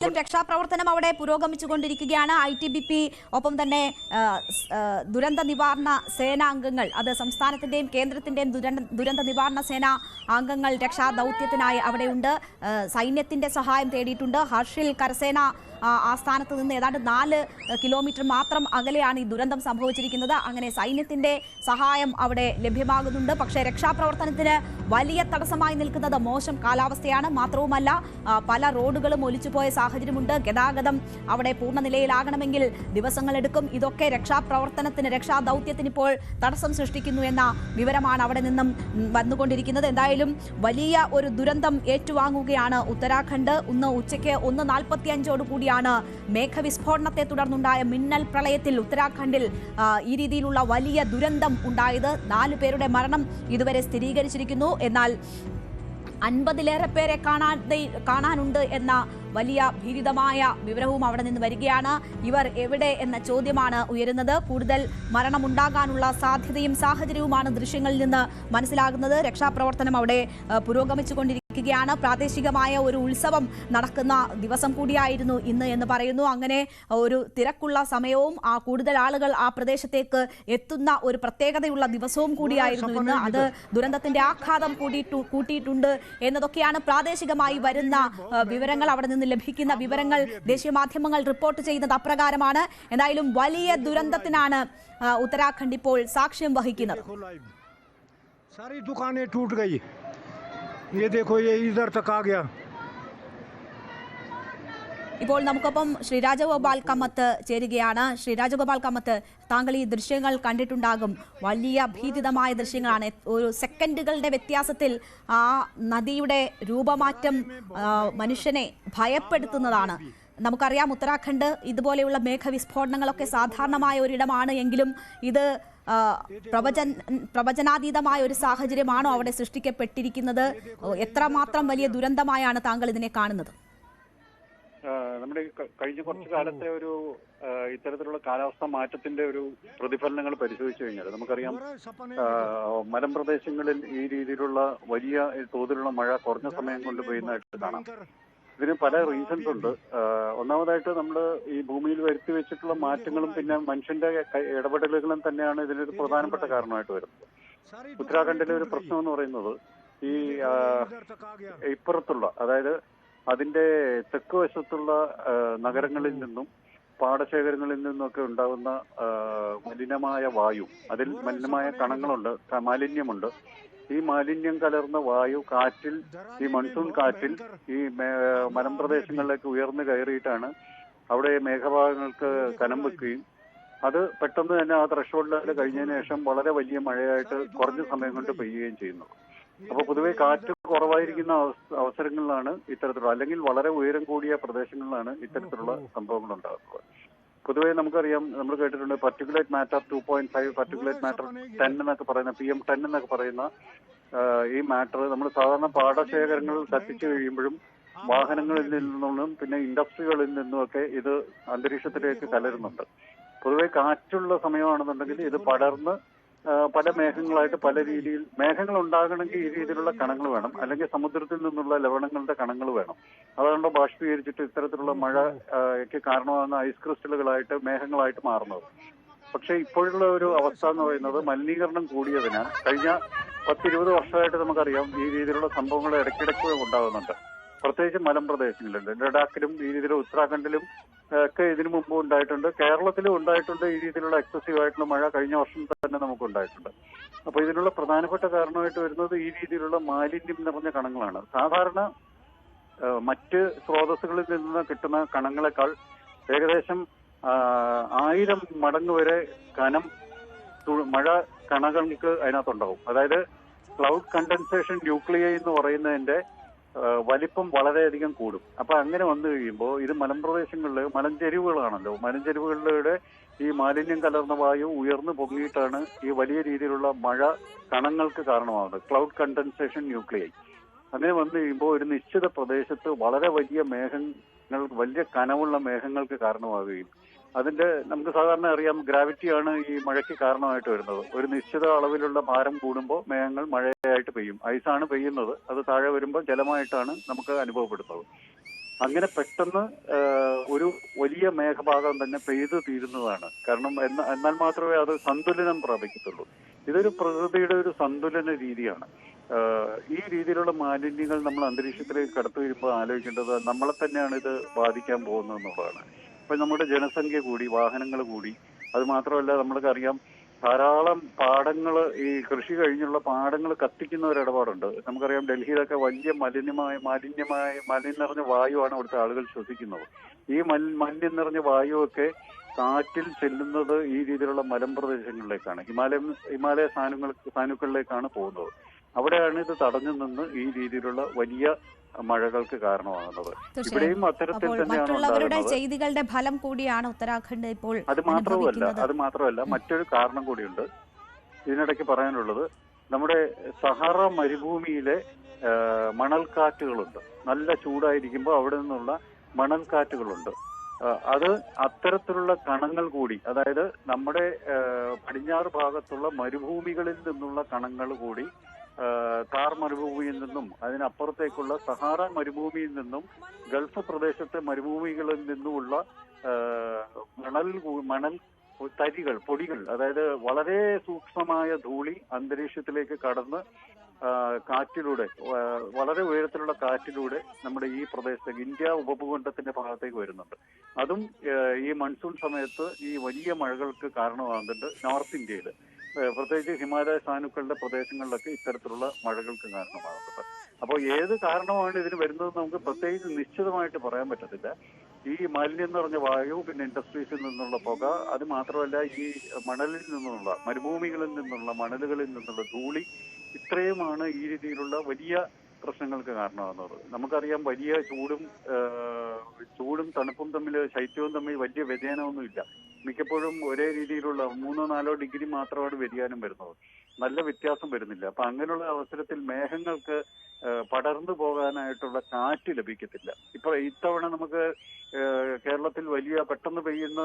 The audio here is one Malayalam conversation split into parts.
രക്ഷാപ്രവർത്തനം അവിടെ പുരോഗമിച്ചുകൊണ്ടിരിക്കുകയാണ്. ITBP ഒപ്പം തന്നെ ദുരന്ത നിവാരണ സേനാംഗങ്ങൾ, അത് സംസ്ഥാനത്തിന്റെയും കേന്ദ്രത്തിന്റെയും ദുരന്ത നിവാരണ സേനാ അംഗങ്ങൾ രക്ഷാ ദൗത്യത്തിനായി അവിടെയുണ്ട്. സൈന്യത്തിന്റെ സഹായം തേടിയിട്ടുണ്ട്. ഹർഷിൽ കരസേന ആസ്ഥാനത്ത് നിന്ന് ഏതാണ്ട് 4 കിലോമീറ്റർ മാത്രം അകലെയാണ് ഈ ദുരന്തം സംഭവിച്ചിരിക്കുന്നത്. അങ്ങനെ സൈന്യത്തിന്റെ സഹായം അവിടെ ലഭ്യമാകുന്നുണ്ട്. പക്ഷേ രക്ഷാപ്രവർത്തനത്തിന് വലിയ തടസ്സമായി നിൽക്കുന്നത് മോശം കാലാവസ്ഥയാണ്. മാത്രവുമല്ല, പല റോഡുകളും ഒലിച്ചുപോയ സാഹചര്യമുണ്ട്. ഗതാഗതം അവിടെ പൂർണ്ണ നിലയിലാകണമെങ്കിൽ ദിവസങ്ങളെടുക്കും. ഇതൊക്കെ രക്ഷാപ്രവർത്തനത്തിന്, രക്ഷാ ദൗത്യത്തിന് ഇപ്പോൾ തടസ്സം സൃഷ്ടിക്കുന്നു എന്ന വിവരമാണ് അവിടെ നിന്നും വന്നുകൊണ്ടിരിക്കുന്നത്. എന്തായാലും വലിയ ഒരു ദുരന്തം ഏറ്റുവാങ്ങുകയാണ് ഉത്തരാഖണ്ഡ്. ഇന്ന് ഉച്ചയ്ക്ക് 1:45 കൂടിയാണ് മേഘവിസ്ഫോടനത്തെ തുടർന്നുണ്ടായ മിന്നൽ പ്രളയത്തിൽ ഉത്തരാഖണ്ഡിൽ ഈ രീതിയിലുള്ള വലിയ ദുരന്തം ഉണ്ടായത്. 4 പേരുടെ മരണം ഇതുവരെ സ്ഥിരീകരിച്ചിരിക്കുന്നു. എന്നാൽ 50-ലേറെ പേരെ കാണാനുണ്ട് എന്ന വലിയ ഭീതിതമായ വിവരവും അവിടെ നിന്ന് വരികയാണ്. ഇവർ എവിടെ എന്ന ചോദ്യമാണ് ഉയരുന്നത്. കൂടുതൽ മരണമുണ്ടാകാനുള്ള സാധ്യതയും സാഹചര്യവുമാണ് ദൃശ്യങ്ങളിൽ നിന്ന് മനസ്സിലാകുന്നത്. രക്ഷാപ്രവർത്തനം അവിടെ പുരോഗമിച്ചുകൊണ്ടിരിക്കുകയാണ്. പ്രാദേശികമായ ഒരു ഉത്സവം നടക്കുന്ന ദിവസം കൂടിയായിരുന്നു ഇന്ന് എന്ന് പറയുന്നു. അങ്ങനെ ഒരു തിരക്കുള്ള സമയവും കൂടുതൽ ആളുകൾ ആ പ്രദേശത്തേക്ക് എത്തുന്ന ഒരു പ്രത്യേകതയുള്ള ദിവസവും കൂടിയായിരുന്നു ഇന്ന്. അത് ദുരന്തത്തിന്റെ ആഘാതം കൂട്ടിയിട്ടുണ്ട് എന്നതൊക്കെയാണ് പ്രാദേശികമായി വരുന്ന വിവരങ്ങൾ. അവിടെ നിന്ന് ലഭിക്കുന്ന വിവരങ്ങൾ, ദേശീയ മാധ്യമങ്ങൾ റിപ്പോർട്ട് ചെയ്യുന്നത് അപ്രകാരമാണ്. എന്തായാലും വലിയ ദുരന്തത്തിനാണ് ഉത്തരാഖണ്ഡ് ഇപ്പോൾ സാക്ഷ്യം വഹിക്കുന്നത്. ഇപ്പോൾ നമുക്കൊപ്പം ശ്രീ രാജഗോപാൽ കമ്മത്ത് ചേരുകയാണ്. ശ്രീ രാജഗോപാൽ കമ്മത്ത്, താങ്കൾ ഈ ദൃശ്യങ്ങൾ കണ്ടിട്ടുണ്ടാകും. വലിയ ഭീതിതമായ ദൃശ്യങ്ങളാണ്. ഒരു സെക്കൻഡുകളുടെ വ്യത്യാസത്തിൽ ആ നദിയുടെ രൂപമാറ്റം മനുഷ്യനെ ഭയപ്പെടുത്തുന്നതാണ്. നമുക്കറിയാം, ഉത്തരാഖണ്ഡ് ഇതുപോലെയുള്ള മേഘവിസ്ഫോടനങ്ങളൊക്കെ സാധാരണമായ ഒരിടമാണ്. എങ്കിലും ഇത് പ്രവചനാതീതമായ ഒരു സാഹചര്യമാണോ അവിടെ സൃഷ്ടിക്കപ്പെട്ടിരിക്കുന്നത്? എത്രമാത്രം വലിയ ദുരന്തമായാണ് താങ്കൾ ഇതിനെ കാണുന്നത്? നമ്മുടെ കഴിഞ്ഞ കുറച്ചു കാലത്തെ ഒരു ഇത്തരത്തിലുള്ള കാലാവസ്ഥാ മാറ്റത്തിന്റെ ഒരു പ്രതിഫലനങ്ങൾ പരിശോധിച്ചു കഴിഞ്ഞാൽ നമുക്കറിയാം, മലമ്പ്രദേശങ്ങളിൽ ഈ രീതിയിലുള്ള വലിയ തോതിലുള്ള മഴ കുറഞ്ഞ സമയം കൊണ്ട് പെയ്യുന്നതായിട്ട് കാണാം. ഇതിന് പല റീസൺസ് ഉണ്ട്. ഒന്നാമതായിട്ട് നമ്മൾ ഈ ഭൂമിയിൽ വരുത്തി വെച്ചിട്ടുള്ള മാറ്റങ്ങളും പിന്നെ മനുഷ്യന്റെ ഇടപെടലുകളും തന്നെയാണ് ഇതിനൊരു പ്രധാനപ്പെട്ട കാരണമായിട്ട് വരുന്നത്. ഉത്തരാഖണ്ഡിലെ ഒരു പ്രശ്നം എന്ന് പറയുന്നത് ഈ ഇപ്പുറത്തുള്ള, അതായത് അതിന്റെ തെക്ക് വശത്തുള്ള നഗരങ്ങളിൽ നിന്നും പാടശേഖരങ്ങളിൽ നിന്നൊക്കെ ഉണ്ടാകുന്ന മലിനമായ വായു, അതിൽ മലിനമായ കണങ്ങളുണ്ട്, മാലിന്യമുണ്ട്. ഈ മാലിന്യം കലർന്ന വായു കാറ്റിൽ, ഈ മൺസൂൺ കാറ്റിൽ ഈ മലമ്പ്രദേശങ്ങളിലേക്ക് ഉയർന്നു കയറിയിട്ടാണ് അവിടെ മേഘഭാഗങ്ങൾക്ക് കനം വെക്കുകയും അത് പെട്ടെന്ന് തന്നെ ആ ത്രഷോൾഡ് കഴിഞ്ഞതിന് ശേഷം വളരെ വലിയ മഴയായിട്ട് കുറഞ്ഞ സമയം കൊണ്ട് പെയ്യുകയും ചെയ്യുന്നത്. അപ്പൊ പൊതുവെ കാറ്റ് കുറവായിരിക്കുന്ന അവസരങ്ങളിലാണ് ഇത്തരത്തിലുള്ള, അല്ലെങ്കിൽ വളരെ ഉയരം കൂടിയ പ്രദേശങ്ങളിലാണ് ഇത്തരത്തിലുള്ള സംഭവങ്ങൾ ഉണ്ടാകുന്നത്. പൊതുവെ നമുക്കറിയാം, നമ്മൾ കേട്ടിട്ടുണ്ട് പർട്ടിക്കുലേറ്റ് മാറ്റർ 2.5, പർട്ടിക്കുലേറ്റ് മാറ്റർ 10 എന്നൊക്കെ പറയുന്ന PM10 എന്നൊക്കെ പറയുന്ന ഈ മാറ്റർ നമ്മൾ സാധാരണ പാടശേഖരങ്ങൾ കത്തിച്ചു കഴിയുമ്പോഴും വാഹനങ്ങളിൽ നിന്നും പിന്നെ ഇൻഡസ്ട്രികളിൽ നിന്നുമൊക്കെ ഇത് അന്തരീക്ഷത്തിലേക്ക് കലരുന്നുണ്ട്. പൊതുവെ കാറ്റുള്ള സമയമാണെന്നുണ്ടെങ്കിൽ ഇത് പടർന്ന് പല മേഘങ്ങളായിട്ട് പല രീതിയിൽ, മേഘങ്ങൾ ഉണ്ടാകണമെങ്കിൽ ഈ രീതിയിലുള്ള കണങ്ങൾ വേണം, അല്ലെങ്കിൽ സമുദ്രത്തിൽ നിന്നുള്ള ലവണങ്ങളുടെ കണങ്ങൾ വേണം. അതുകൊണ്ട് ബാഷ്പീകരിച്ചിട്ട് ഇത്തരത്തിലുള്ള മഴയ്ക്ക് കാരണമാകുന്ന ഐസ് ക്രിസ്റ്റലുകളായിട്ട് മേഘങ്ങളായിട്ട് മാറുന്നത്. പക്ഷെ ഇപ്പോഴുള്ള ഒരു അവസ്ഥ എന്ന് പറയുന്നത് മലിനീകരണം കൂടിയതിനാൽ കഴിഞ്ഞ 10-20 വർഷമായിട്ട് നമുക്കറിയാം ഈ രീതിയിലുള്ള സംഭവങ്ങൾ ഇടയ്ക്കിടയ്ക്ക് ഉണ്ടാകുന്നുണ്ട്. പ്രത്യേകിച്ച് മലമ്പ്രദേശങ്ങളിലുണ്ട്. ലഡാക്കിലും ഈ രീതിയിൽ ഉത്തരാഖണ്ഡിലും ഒക്കെ ഇതിനു മുമ്പ് ഉണ്ടായിട്ടുണ്ട്. കേരളത്തിലും ഉണ്ടായിട്ടുണ്ട്. ഈ രീതിയിലുള്ള എക്സസീവ് ആയിട്ടുള്ള മഴ കഴിഞ്ഞ വർഷം തന്നെ നമുക്ക് ഉണ്ടായിട്ടുണ്ട്. അപ്പൊ ഇതിനുള്ള പ്രധാനപ്പെട്ട കാരണമായിട്ട് വരുന്നത് ഈ രീതിയിലുള്ള മാലിന്യം നിറഞ്ഞ കണങ്ങളാണ്. സാധാരണ മറ്റ് സ്രോതസ്സുകളിൽ നിന്ന് കിട്ടുന്ന കണങ്ങളെക്കാൾ ഏകദേശം 1000 മടങ്ങ് വരെ കനം മഴ കണങ്ങൾക്ക് അതിനകത്തുണ്ടാവും. അതായത് ക്ലൗഡ് കണ്ടൻസേഷൻ ന്യൂക്ലിയൈ എന്ന് പറയുന്നതിന്റെ വലിപ്പം വളരെയധികം കൂടും. അപ്പൊ അങ്ങനെ വന്നു കഴിയുമ്പോൾ ഇത് മലമ്പ്രദേശങ്ങളില് മലഞ്ചെരിവുകളാണല്ലോ, മലഞ്ചെരിവുകളിലൂടെ ഈ മാലിന്യം കലർന്ന വായു ഉയർന്നു പൊങ്ങിയിട്ടാണ് ഈ വലിയ രീതിയിലുള്ള മഴ കണങ്ങൾക്ക് കാരണമാകുന്നത്. ക്ലൗഡ് കണ്ടൻസേഷൻ ന്യൂക്ലിയൈ അങ്ങനെ വന്നു കഴിയുമ്പോൾ ഒരു നിശ്ചിത പ്രദേശത്ത് വളരെ വലിയ മേഘങ്ങൾ, വലിയ കനമുള്ള മേഘങ്ങൾക്ക് കാരണമാകുകയും അതിന്റെ നമുക്ക് സാധാരണ അറിയാം ഗ്രാവിറ്റിയാണ് ഈ മഴയ്ക്ക് കാരണമായിട്ട് വരുന്നത്. ഒരു നിശ്ചിത അളവിലുള്ള ഭാരം കൂടുമ്പോൾ മേഘങ്ങൾ മഴയായിട്ട് പെയ്യും. ഐസാണ് പെയ്യുന്നത്, അത് താഴെ വരുമ്പോൾ ജലമായിട്ടാണ് നമുക്ക് അനുഭവപ്പെടുന്നത്. അങ്ങനെ പെട്ടെന്ന് ഒരു വലിയ മേഘഭാഗം തന്നെ പെയ്തു തീരുന്നതാണ്. കാരണം എന്നാൽ മാത്രമേ അത് സന്തുലനം പ്രാപിക്കത്തുള്ളൂ. ഇതൊരു പ്രകൃതിയുടെ ഒരു സന്തുലന രീതിയാണ്. ഈ രീതിയിലുള്ള മാലിന്യങ്ങൾ നമ്മൾ അന്തരീക്ഷത്തിലേക്ക് കടത്തി വരുമ്പോൾ ആലോചിക്കേണ്ടത് നമ്മളെ തന്നെയാണ് ഇത് ബാധിക്കാൻ പോകുന്നത് എന്നുള്ളതാണ്. ഇപ്പൊ നമ്മുടെ ജനസംഖ്യ കൂടി, വാഹനങ്ങൾ കൂടി, അത് മാത്രമല്ല നമ്മൾക്കറിയാം ധാരാളം പാടങ്ങൾ, ഈ കൃഷി കഴിഞ്ഞുള്ള പാടങ്ങൾ കത്തിക്കുന്ന ഒരു ഇടപാടുണ്ട്. നമുക്കറിയാം ഡൽഹിയിലൊക്കെ വലിയ മാലിന്യം നിറഞ്ഞ വായുവാണ് അവിടുത്തെ ആളുകൾ ശ്വസിക്കുന്നത്. ഈ മാലിന്യം നിറഞ്ഞ വായുവൊക്കെ കാറ്റിൽ ചെല്ലുന്നത് ഈ രീതിയിലുള്ള മലമ്പ്രദേശങ്ങളിലേക്കാണ്, ഹിമാലയ സാനുക്കളിലേക്കാണ് പോകുന്നത്. അവിടെയാണ് ഇത് തടഞ്ഞു നിന്ന് ഈ രീതിയിലുള്ള വലിയ മഴകൾക്ക് കാരണമാകുന്നത്. ഇവിടെയും അത്തരത്തിൽ മറ്റുള്ളവരുടെ ചെയ്തികളുടെ ഫലം കൂടിയാണ് ഉത്തരാഖണ്ഡ് ഇപ്പോൾ. അത് മാത്രമല്ല മറ്റൊരു കാരണം കൂടിയുണ്ട് ഇതിനിടയ്ക്ക് പറയാനുള്ളത്. നമ്മുടെ സഹാറ മരുഭൂമിയിലെ മണൽക്കാറ്റുകളുണ്ട്. നല്ല ചൂടായിരിക്കുമ്പോൾ അവിടെ നിന്നുള്ള മണൽക്കാറ്റുകളുണ്ട്. അത് അത്തരത്തിലുള്ള കണങ്ങൾ കൂടി, അതായത് നമ്മുടെ പടിഞ്ഞാറ് ഭാഗത്തുള്ള മരുഭൂമികളിൽ നിന്നുള്ള കണങ്ങൾ കൂടി താർ മരുഭൂമിയിൽ നിന്നും അതിനപ്പുറത്തേക്കുള്ള സഹാറ മരുഭൂമിയിൽ നിന്നും ഗൾഫ് പ്രദേശത്തെ മരുഭൂമികളിൽ നിന്നുമുള്ള മണൽ തരികൾ, പൊടികൾ, അതായത് വളരെ സൂക്ഷ്മമായ ധൂളി അന്തരീക്ഷത്തിലേക്ക് കടന്ന് കാറ്റിലൂടെ, വളരെ ഉയരത്തിലുള്ള കാറ്റിലൂടെ നമ്മുടെ ഈ പ്രദേശത്തേക്ക്, ഇന്ത്യ ഉപഭൂഖണ്ഡത്തിന്റെ ഭാഗത്തേക്ക് വരുന്നുണ്ട്. അതും ഈ മൺസൂൺ സമയത്ത് ഈ വലിയ മഴകൾക്ക് കാരണമാകുന്നുണ്ട്. നോർത്ത് ഇന്ത്യയിൽ പ്രത്യേകിച്ച് ഹിമാലയ സാനുക്കളുടെ പ്രദേശങ്ങളിലൊക്കെ ഇത്തരത്തിലുള്ള മഴകൾക്ക് കാരണമാകുന്നത്. അപ്പോൾ ഏത് കാരണമാണ് ഇതിന് വരുന്നത് നമുക്ക് പ്രത്യേകിച്ച് നിശ്ചിതമായിട്ട് പറയാൻ പറ്റത്തില്ല. ഈ മാലിന്യം നിറഞ്ഞ വായു, പിന്നെ ഇൻഡസ്ട്രീസിൽ നിന്നുള്ള പുക, അത് മാത്രമല്ല ഈ മണലിൽ നിന്നുള്ള, മരുഭൂമികളിൽ നിന്നുള്ള മണലുകളിൽ നിന്നുള്ള ധൂളി, ഇത്രയുമാണ് ഈ രീതിയിലുള്ള വലിയ പ്രശ്നങ്ങൾക്ക് കാരണമാകുന്നത്. നമുക്കറിയാം വലിയ ചൂടും തണുപ്പും തമ്മിൽ, ശൈത്യവും തമ്മിൽ വലിയ വ്യതിയാനമൊന്നുമില്ല. മിക്കപ്പോഴും ഒരേ രീതിയിലുള്ള 3-4 ഡിഗ്രി മാത്രമാണ് വ്യതിയാനം വരുന്നത്. നല്ല വ്യത്യാസം വരുന്നില്ല. അപ്പൊ അങ്ങനെയുള്ള അവസരത്തിൽ മേഘങ്ങൾക്ക് പടർന്നു പോകാനായിട്ടുള്ള കാറ്റ് ലഭിക്കത്തില്ല. ഇപ്പൊ ഇത്തവണ നമുക്ക് കേരളത്തിൽ വലിയ പെട്ടെന്ന് പെയ്യുന്ന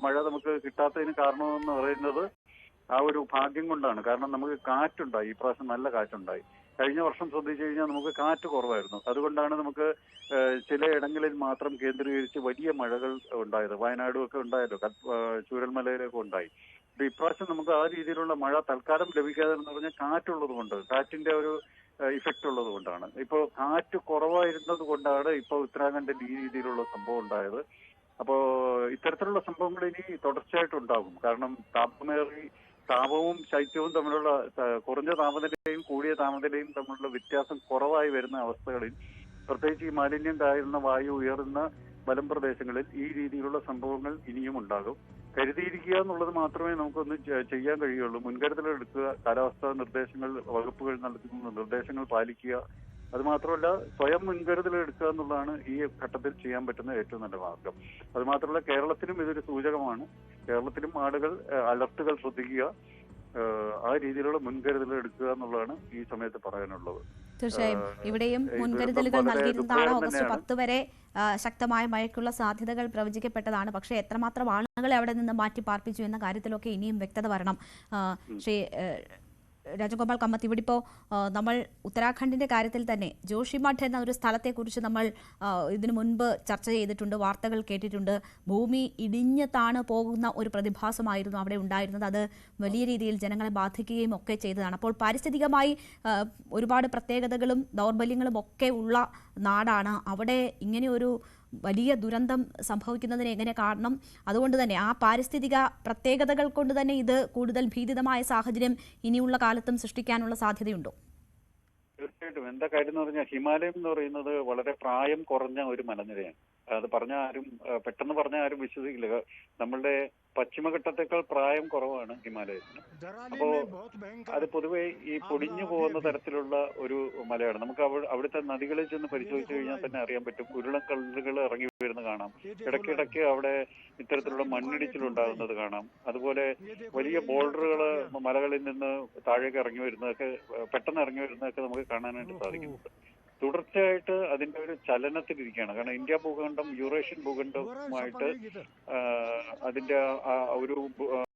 മഴ നമുക്ക് കിട്ടാത്തതിന് കാരണമെന്ന് പറയുന്നത് ആ ഒരു ഭാഗ്യം കൊണ്ടാണ്. കാരണം നമുക്ക് കാറ്റുണ്ടായി, ഈ പ്രാവശ്യം നല്ല കാറ്റുണ്ടായി. കഴിഞ്ഞ വർഷം ശ്രദ്ധിച്ചു കഴിഞ്ഞാൽ നമുക്ക് കാറ്റ് കുറവായിരുന്നു. അതുകൊണ്ടാണ് നമുക്ക് ചിലയിടങ്ങളിൽ മാത്രം കേന്ദ്രീകരിച്ച് വലിയ മഴകൾ ഉണ്ടായത്. വയനാടും ഒക്കെ ഉണ്ടായല്ലോ, ചൂരൽമലയിലൊക്കെ ഉണ്ടായി. അപ്പൊ ഇപ്രാവശ്യം നമുക്ക് ആ രീതിയിലുള്ള മഴ തൽക്കാലം ലഭിക്കാതെ എന്ന് പറഞ്ഞാൽ കാറ്റുള്ളത് കൊണ്ട്, കാറ്റിന്റെ ഒരു ഇഫക്റ്റ് ഉള്ളത് കൊണ്ടാണ്. ഇപ്പോൾ കാറ്റ് കുറവായിരുന്നത് കൊണ്ടാണ് ഇപ്പോൾ ഉത്തരാഖണ്ഡിൽ ഈ രീതിയിലുള്ള സംഭവം ഉണ്ടായത്. അപ്പോൾ ഇത്തരത്തിലുള്ള സംഭവങ്ങൾ ഇനി തുടർച്ചയായിട്ട് ഉണ്ടാകും. കാരണം താപവും ശൈത്യവും തമ്മിലുള്ള, കുറഞ്ഞ താപനിലയും കൂടിയ താപനിലയും തമ്മിലുള്ള വ്യത്യാസം കുറവായി വരുന്ന അവസ്ഥകളിൽ, പ്രത്യേകിച്ച് ഈ മാലിന്യം കയറുന്ന വായു ഉയർന്ന മലമ്പ്രദേശങ്ങളിൽ ഈ രീതിയിലുള്ള സംഭവങ്ങൾ ഇനിയും ഉണ്ടാകും. കരുതിയിരിക്കുക എന്നുള്ളത് മാത്രമേ നമുക്കൊന്ന് ചെയ്യാൻ കഴിയുള്ളൂ. മുൻകരുതലുകൾ എടുക്കുക, കാലാവസ്ഥാ നിർദ്ദേശങ്ങൾ, വകുപ്പുകൾ നൽകുന്ന നിർദ്ദേശങ്ങൾ പാലിക്കുക. അത് മാത്രമല്ല സ്വയം മുൻകരുതൽ എടുക്കുക എന്നുള്ളതാണ് ഈ ഘട്ടത്തിൽ ചെയ്യാൻ പറ്റുന്ന ഏറ്റവും നല്ല മാർഗം. അത് മാത്രമല്ല കേരളത്തിനും ഇതൊരു സൂചകമാണ്. കേരളത്തിലും ആളുകൾ അലർട്ടുകൾ ശ്രദ്ധിക്കുക, ആ രീതിയിലുള്ള മുൻകരുതലുകൾ എടുക്കുക എന്നുള്ളതാണ് ഈ സമയത്ത് പറയാനുള്ളത്. തീർച്ചയായും ഇവിടെയും മുൻകരുതലുകൾ നൽകിയിരുന്നതാണ്. ഓഗസ്റ്റ് 10 വരെ ശക്തമായ മഴയ്ക്കുള്ള സാധ്യതകൾ പ്രവചിക്കപ്പെട്ടതാണ്. പക്ഷേ എത്രമാത്രം ആളുകളെ അവിടെ നിന്ന് മാറ്റി പാർപ്പിച്ചു എന്ന കാര്യത്തിലൊക്കെ ഇനിയും വ്യക്തത വരണം. ശ്രീ രാജഗോപാൽ കമ്മത്ത്, ഇവിടെ ഇപ്പോൾ നമ്മൾ ഉത്തരാഖണ്ഡിൻ്റെ കാര്യത്തിൽ തന്നെ ജോഷിമഠ് എന്ന ഒരു സ്ഥലത്തെക്കുറിച്ച് നമ്മൾ ഇതിനു മുൻപ് ചർച്ച ചെയ്തിട്ടുണ്ട്, വാർത്തകൾ കേട്ടിട്ടുണ്ട്. ഭൂമി ഇടിഞ്ഞ് താണ് പോകുന്ന ഒരു പ്രതിഭാസമായിരുന്നു അവിടെ ഉണ്ടായിരുന്നത്. അത് വലിയ രീതിയിൽ ജനങ്ങളെ ബാധിക്കുകയും ഒക്കെ ചെയ്തതാണ്. അപ്പോൾ പാരിസ്ഥിതികമായി ഒരുപാട് പ്രത്യേകതകളും ദൗർബല്യങ്ങളും ഒക്കെ ഉള്ള നാടാണ്. അവിടെ ഇങ്ങനെയൊരു വലിയ ദുരന്തം സംഭവിക്കുന്നതിന് എങ്ങനെ കാരണം? അതുകൊണ്ട് തന്നെ ആ പാരിസ്ഥിതിക പ്രത്യേകതകൾ കൊണ്ട് തന്നെ ഇത് കൂടുതൽ ഭീതിതമായ സാഹചര്യം ഇനിയുള്ള കാലത്തും സൃഷ്ടിക്കാനുള്ള സാധ്യതയുണ്ടോ? തീർച്ചയായിട്ടും. എന്താ കാര്യം എന്ന് പറഞ്ഞാൽ, ഹിമാലയം എന്ന് പറയുന്നത് വളരെ പ്രായം കുറഞ്ഞ ഒരു മലനിരയാണ്. അത് പറഞ്ഞാൽ പെട്ടെന്ന് പറഞ്ഞാൽ ആരും വിശ്വസിക്കില്ല. നമ്മളുടെ പശ്ചിമഘട്ടത്തെക്കാൾ പ്രായം കുറവാണ് ഹിമാലയത്തിന്. അപ്പോ അത് പൊതുവെ ഈ പൊടിഞ്ഞു പോകുന്ന തരത്തിലുള്ള ഒരു മലയാണ്. നമുക്ക് അവിടുത്തെ നദികളിൽ ചെന്ന് പരിശോധിച്ചു കഴിഞ്ഞാൽ തന്നെ അറിയാൻ പറ്റും. ഉരുളക്കല്ലുകൾ ഇറങ്ങി വരുന്ന കാണാം. ഇടയ്ക്കിടയ്ക്ക് അവിടെ ഇത്തരത്തിലുള്ള മണ്ണിടിച്ചിലുണ്ടാകുന്നത് കാണാം. അതുപോലെ വലിയ ബോൾഡറുകൾ മലകളിൽ നിന്ന് താഴേക്ക് ഇറങ്ങി വരുന്നതൊക്കെ, പെട്ടെന്ന് ഇറങ്ങി വരുന്നതൊക്കെ നമുക്ക് കാണാനായിട്ട് സാധിക്കുന്നുണ്ട്. തുടർച്ചയായിട്ട് അതിന്റെ ഒരു ചലനത്തിലിരിക്കുകയാണ്. കാരണം ഇന്ത്യ ഭൂഖണ്ഡം യൂറേഷ്യൻ ഭൂഖണ്ഡവുമായിട്ട് അതിന്റെ ഒരു